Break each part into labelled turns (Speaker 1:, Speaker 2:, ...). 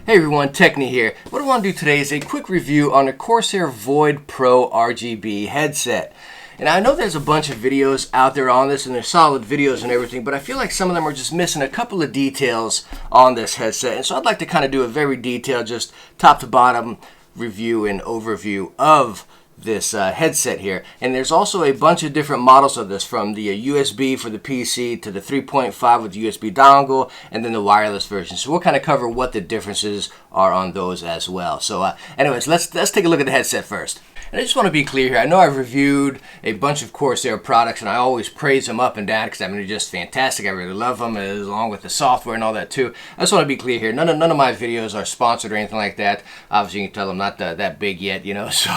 Speaker 1: Hey everyone, Techne here. What I want to do today is a quick review on the Corsair Void Pro RGB headset. And I know there's a bunch of videos out there on this, and they're solid videos and everything, but I feel like some of them are just missing a couple of details on this headset. And so I'd like to kind of do a very detailed, just top to bottom review and overview of this headset here. And there's also a bunch of different models of this, from the USB for the PC to the 3.5 with the USB dongle, and then the wireless version. So we'll kind of cover what the differences are on those as well. So anyways, let's take a look at the headset first. And I just want to be clear here. I know I've reviewed a bunch of Corsair products, and I always praise them up and down because I mean they're just fantastic. I really love them, along with the software and all that too. I just want to be clear here. None of my videos are sponsored or anything like that. Obviously, you can tell I'm not that big yet, you know. So,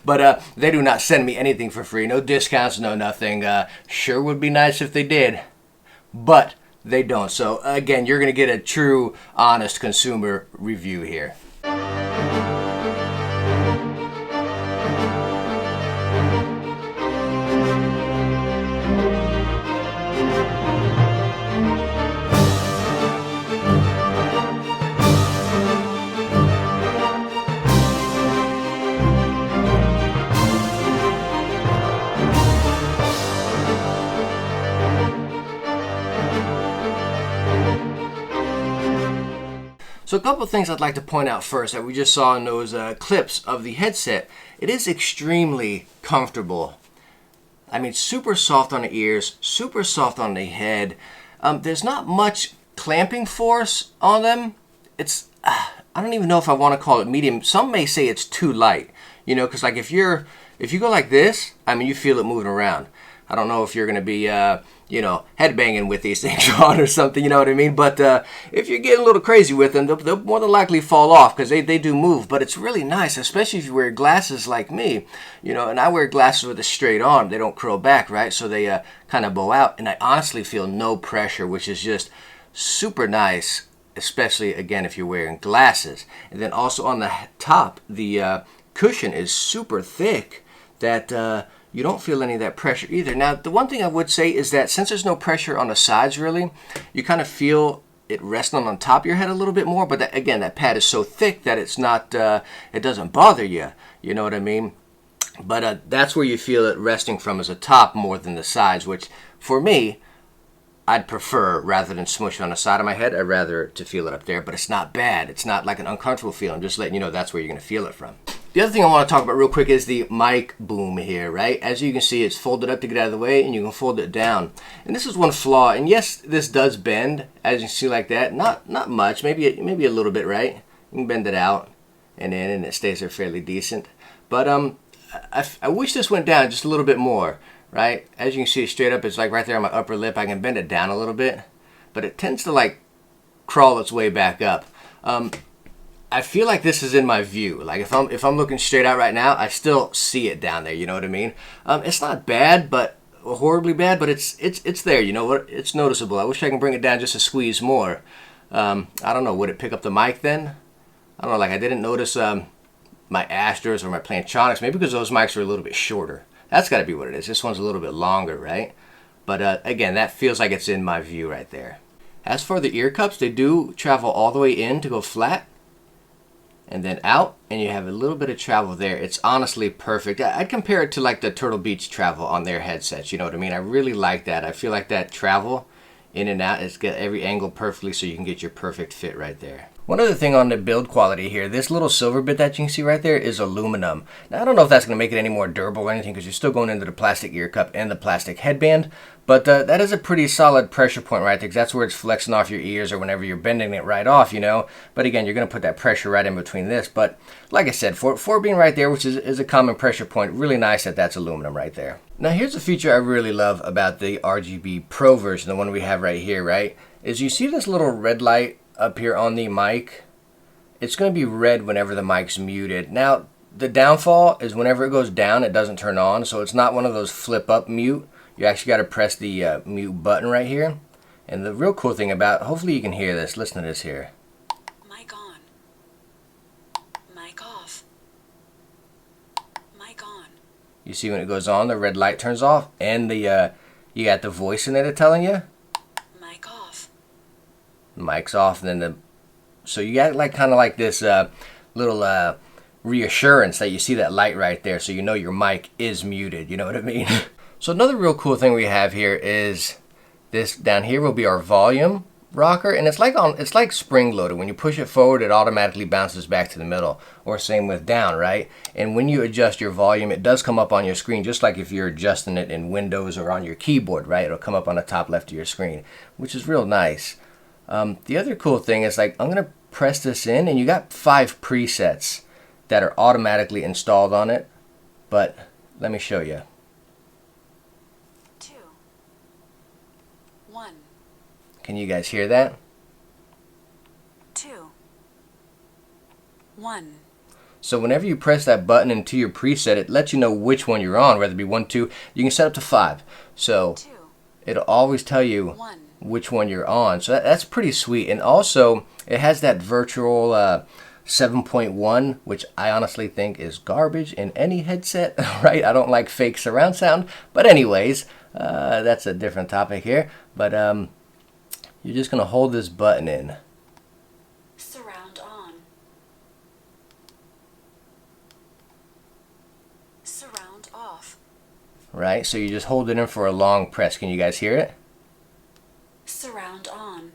Speaker 1: but they do not send me anything for free. No discounts, no nothing. Sure would be nice if they did, but they don't. So again, you're going to get a true, honest consumer review here. So a couple of things I'd like to point out first that we just saw in those clips of the headset. It is extremely comfortable. I mean, super soft on the ears, super soft on the head. There's not much clamping force on them. It's, I don't even know if I want to call it medium. Some may say it's too light, you know, because like if you go like this, I mean, you feel it moving around. I don't know if you're going to be, you know, headbanging with these things on or something, you know what I mean? But if you're getting a little crazy with them, they'll more than likely fall off because they do move. But it's really nice, especially if you wear glasses like me, you know, and I wear glasses with a straight arm. They don't curl back, right? So they kind of bow out. And I honestly feel no pressure, which is just super nice, especially, again, if you're wearing glasses. And then also on the top, the cushion is super thick that... you don't feel any of that pressure either. Now, the one thing I would say is that since there's no pressure on the sides really, you kind of feel it resting on top of your head a little bit more. But that, again, that pad is so thick that it's not, it doesn't bother you. You know what I mean? But that's where you feel it resting from, is the top more than the sides, which for me, I'd prefer, rather than smush it on the side of my head, I'd rather to feel it up there. But it's not bad. It's not like an uncomfortable feeling. Just letting you know that's where you're going to feel it from. The other thing I want to talk about real quick is the mic boom here, right? As you can see, it's folded up to get out of the way, and you can fold it down. And this is one flaw. And yes, this does bend, as you can see like that. Not much, maybe a little bit, right? You can bend it out, and it stays there fairly decent. But I wish this went down just a little bit more, right? As you can see, straight up, it's like right there on my upper lip. I can bend it down a little bit, but it tends to like crawl its way back up. I feel like this is in my view. Like if I'm looking straight out right now, I still see it down there. You know what I mean? It's not bad, but horribly bad. But it's there. You know what? It's noticeable. I wish I can bring it down just a squeeze more. I don't know. Would it pick up the mic then? I don't know. Like I didn't notice my Astros or my Plantronics. Maybe because those mics are a little bit shorter. That's got to be what it is. This one's a little bit longer, right? But again, that feels like it's in my view right there. As for the ear cups, they do travel all the way in to go flat, and then out, and you have a little bit of travel there. It's honestly perfect. I'd compare it to like the Turtle Beach travel on their headsets. You know what I mean? I really like that. I feel like that travel in and out, it's got every angle perfectly so you can get your perfect fit right there. One other thing on the build quality here, this little silver bit that you can see right there is aluminum. Now, I don't know if that's going to make it any more durable or anything because you're still going into the plastic ear cup and the plastic headband, but that is a pretty solid pressure point right there because that's where it's flexing off your ears or whenever you're bending it right off, you know. But again, you're going to put that pressure right in between this. But like I said, for being right there, which is a common pressure point, really nice that that's aluminum right there. Now, here's a feature I really love about the RGB Pro version, the one we have right here, right, is you see this little red light up here on the mic. It's going to be red whenever the mic's muted. Now, the downfall is whenever it goes down, it doesn't turn on, so it's not one of those flip up mute. You actually got to press the mute button right here. And the real cool thing about, hopefully you can hear this, listen to this here.
Speaker 2: Mic on. Mic off. Mic on.
Speaker 1: You see when it goes on, the red light turns off, and the you got the voice in there telling you.
Speaker 2: Mic off.
Speaker 1: Mic's off, and then the So you got like kind of like this little reassurance that you see that light right there, so you know your mic is muted. You know what I mean? So another real cool thing we have here is this down here will be our volume rocker, and it's like spring loaded. When you push it forward, it automatically bounces back to the middle, or same with down, right? And when you adjust your volume, it does come up on your screen, just like if you're adjusting it in Windows or on your keyboard, right? It'll come up on the top left of your screen, which is real nice. The other cool thing is, like, I'm gonna press this in, and you got 5 presets that are automatically installed on it, but let me show you.
Speaker 2: 2, 1.
Speaker 1: Can you guys hear that?
Speaker 2: 2, 1.
Speaker 1: So whenever you press that button into your preset, it lets you know which one you're on, whether it be 1, 2. You can set up to 5. So
Speaker 2: 2,
Speaker 1: it'll always tell you
Speaker 2: 1.
Speaker 1: which one you're on. So that's pretty sweet. And also, it has that virtual 7.1, which I honestly think is garbage in any headset, right? I don't like fake surround sound. But anyways, that's a different topic here. But you're just going to hold this button in.
Speaker 2: Surround on. Surround off.
Speaker 1: Right? So you just hold it in for a long press. Can you guys hear it?
Speaker 2: Surround on.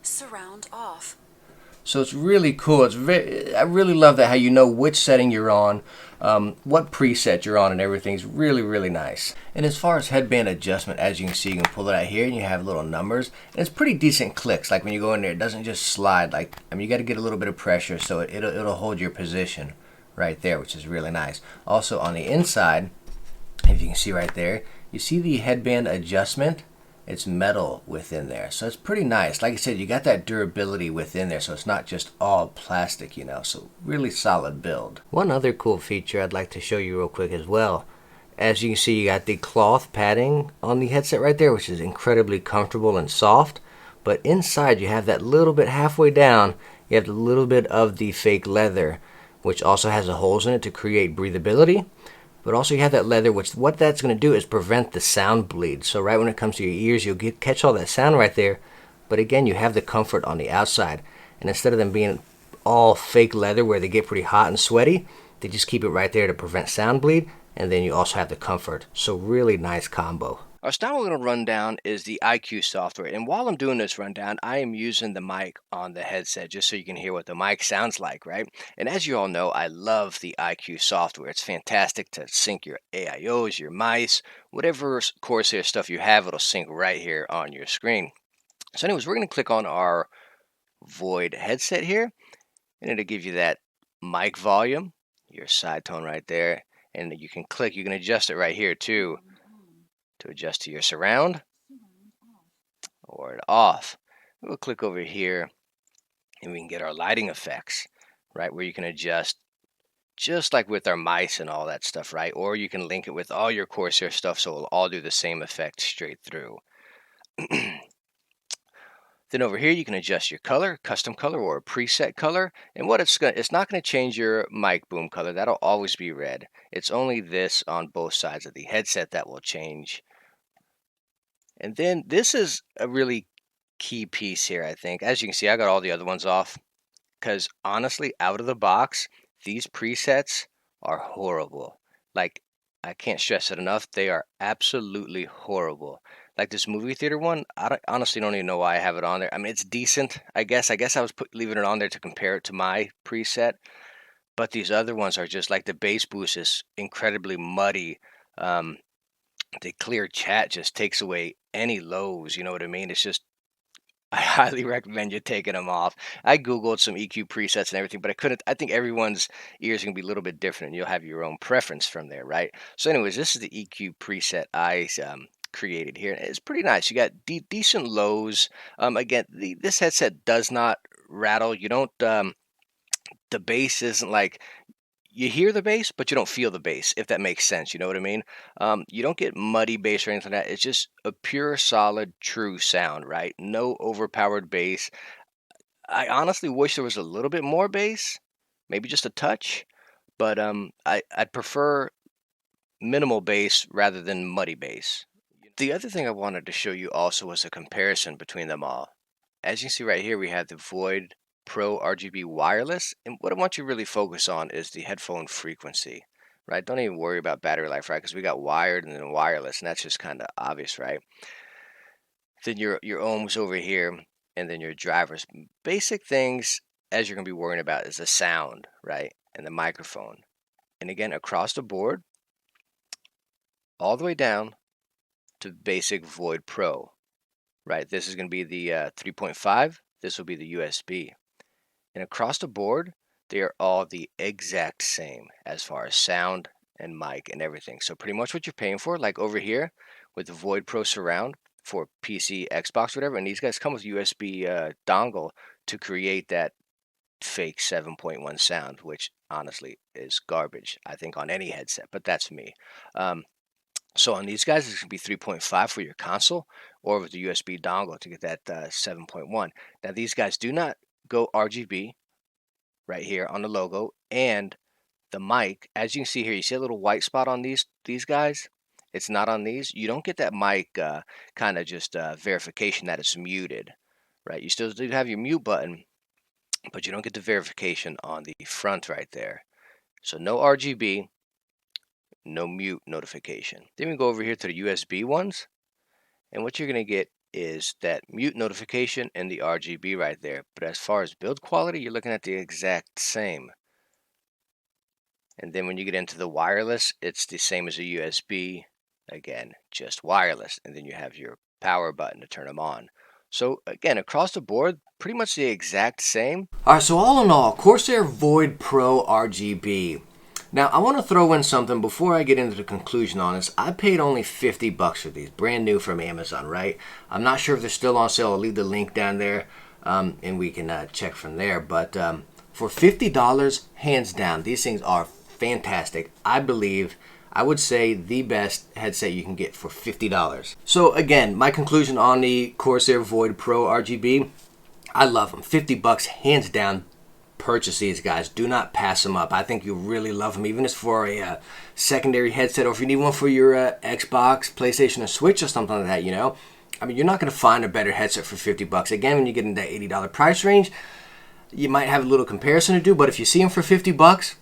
Speaker 2: Surround off.
Speaker 1: So it's really cool. I really love that, how you know which setting you're on, what preset you're on, and everything's really, really nice. And as far as headband adjustment, as you can see, you can pull it out here and you have little numbers. And it's pretty decent clicks. Like when you go in there, it doesn't just slide. Like, I mean, you got to get a little bit of pressure, so it'll hold your position right there, which is really nice. Also on the inside, if you can see right there, you see the headband adjustment. It's metal within there, so it's pretty nice. Like I said, you got that durability within there, so it's not just all plastic, you know. So really solid build. One other cool feature I'd like to show you real quick as well. As you can see, you got the cloth padding on the headset right there, which is incredibly comfortable and soft. But inside, you have that little bit halfway down, you have a little bit of the fake leather, which also has the holes in it to create breathability. But also you have that leather, which what that's going to do is prevent the sound bleed. So right when it comes to your ears, you'll catch all that sound right there. But again, you have the comfort on the outside. And instead of them being all fake leather where they get pretty hot and sweaty, they just keep it right there to prevent sound bleed. And then you also have the comfort. So really nice combo. Our style we're going to run down is the IQ software. And while I'm doing this rundown, I am using the mic on the headset just so you can hear what the mic sounds like, right? And as you all know, I love the IQ software. It's fantastic to sync your AIOs, your mice, whatever Corsair stuff you have, it'll sync right here on your screen. So anyways, we're going to click on our Void headset here, and it'll give you that mic volume, your side tone right there. And you can adjust it right here too, to adjust to your surround or off. We'll click over here and we can get our lighting effects, right, where you can adjust just like with our mice and all that stuff, right? Or you can link it with all your Corsair stuff, so it'll all do the same effect straight through. Then over here you can adjust your color, custom color or a preset color. And what it's not going to change your mic boom color. That'll always be red. It's only this on both sides of the headset that will change. And then this is a really key piece here, I think. As you can see, I got all the other ones off because honestly, out of the box, these presets are horrible. Like, I can't stress it enough. They are absolutely horrible. Like this movie theater one, honestly don't even know why I have it on there. I mean, it's decent, I guess. I guess I was leaving it on there to compare it to my preset. But these other ones are just like the bass boost is incredibly muddy. The clear chat just takes away any lows, you know what I mean? It's just, I highly recommend you taking them off. I Googled some EQ presets and everything, but I couldn't. I think everyone's ears can be a little bit different and you'll have your own preference from there, right? So anyways, this is the EQ preset I created here. It's pretty nice. You got decent lows. Again, this headset does not rattle. You don't, the bass isn't like, you hear the bass, but you don't feel the bass, if that makes sense. You know what I mean? You don't get muddy bass or anything like that. It's just a pure, solid, true sound, right? No overpowered bass. I honestly wish there was a little bit more bass, maybe just a touch, but I'd prefer minimal bass rather than muddy bass. The other thing I wanted to show you also was a comparison between them all. as you can see right here, we have the Void Pro RGB wireless. And what I want you to really focus on is the headphone frequency, right? Don't even worry about battery life, right? Because we got wired and then wireless, and that's just kind of obvious, right? Then your ohms over here, and then your drivers. Basic things as you're going to be worrying about is the sound, right? And the microphone. And again, across the board, all the way down to basic Void Pro, right? This is going to be the 3.5. This will be the USB. And across the board, they are all the exact same as far as sound and mic and everything. So pretty much what you're paying for, like over here with the Void Pro Surround for PC, Xbox, whatever, and these guys come with USB dongle to create that fake 7.1 sound, which honestly is garbage, I think, on any headset, but that's me. So on these guys, it's going to be 3.5 for your console, or with the USB dongle to get that 7.1. Now these guys do not go RGB right here on the logo, and the mic, as you can see here, you see a little white spot on these guys? It's not on these. You don't get that mic kind of just verification that it's muted, right? You still do have your mute button, but you don't get the verification on the front right there. So no RGB, no mute notification. Then we go over here to the USB ones, and what you're going to get is that mute notification and the RGB right there. But as far as build quality, you're looking at the exact same. And then when you get into the wireless, it's the same as a USB. Again, just wireless. And then you have your power button to turn them on. So again, across the board, pretty much the exact same. All right, so all in all, Corsair Void Pro RGB. Now, I want to throw in something before I get into the conclusion on this. I paid only $50 for these, brand new from Amazon, right? I'm not sure if they're still on sale. I'll leave the link down there, and we can check from there. But for $50, hands down, these things are fantastic. I believe, I would say, the best headset you can get for $50. So again, my conclusion on the Corsair Void Pro RGB, I love them. $50, hands down. Purchase these guys. Do not pass them up. I think you'll really love them, even if it's for a secondary headset, or if you need one for your Xbox, PlayStation, or Switch, or something like that, you know. I mean, you're not going to find a better headset for $50. Again, when you get in that $80 price range, you might have a little comparison to do, but if you see them for $50,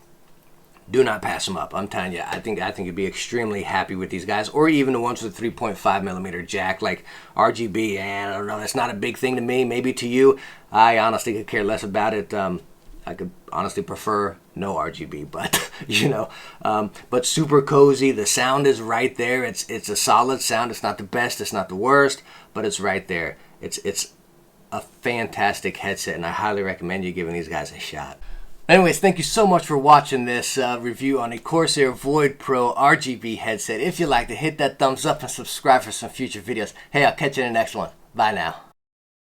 Speaker 1: do not pass them up. I'm telling you, I think you'd be extremely happy with these guys, or even the ones with 3.5 millimeter jack, like RGB. And I don't know, that's not a big thing to me. Maybe to you. I honestly could care less about it. I could honestly prefer no RGB, but you know, but super cozy. The sound is right there. It's a solid sound. It's not the best. It's not the worst, but it's right there. It's a fantastic headset, and I highly recommend you giving these guys a shot. Anyways, thank you so much for watching this review on a Corsair Void Pro RGB headset. If you liked it, hit that thumbs up and subscribe for some future videos. Hey, I'll catch you in the next one. Bye now.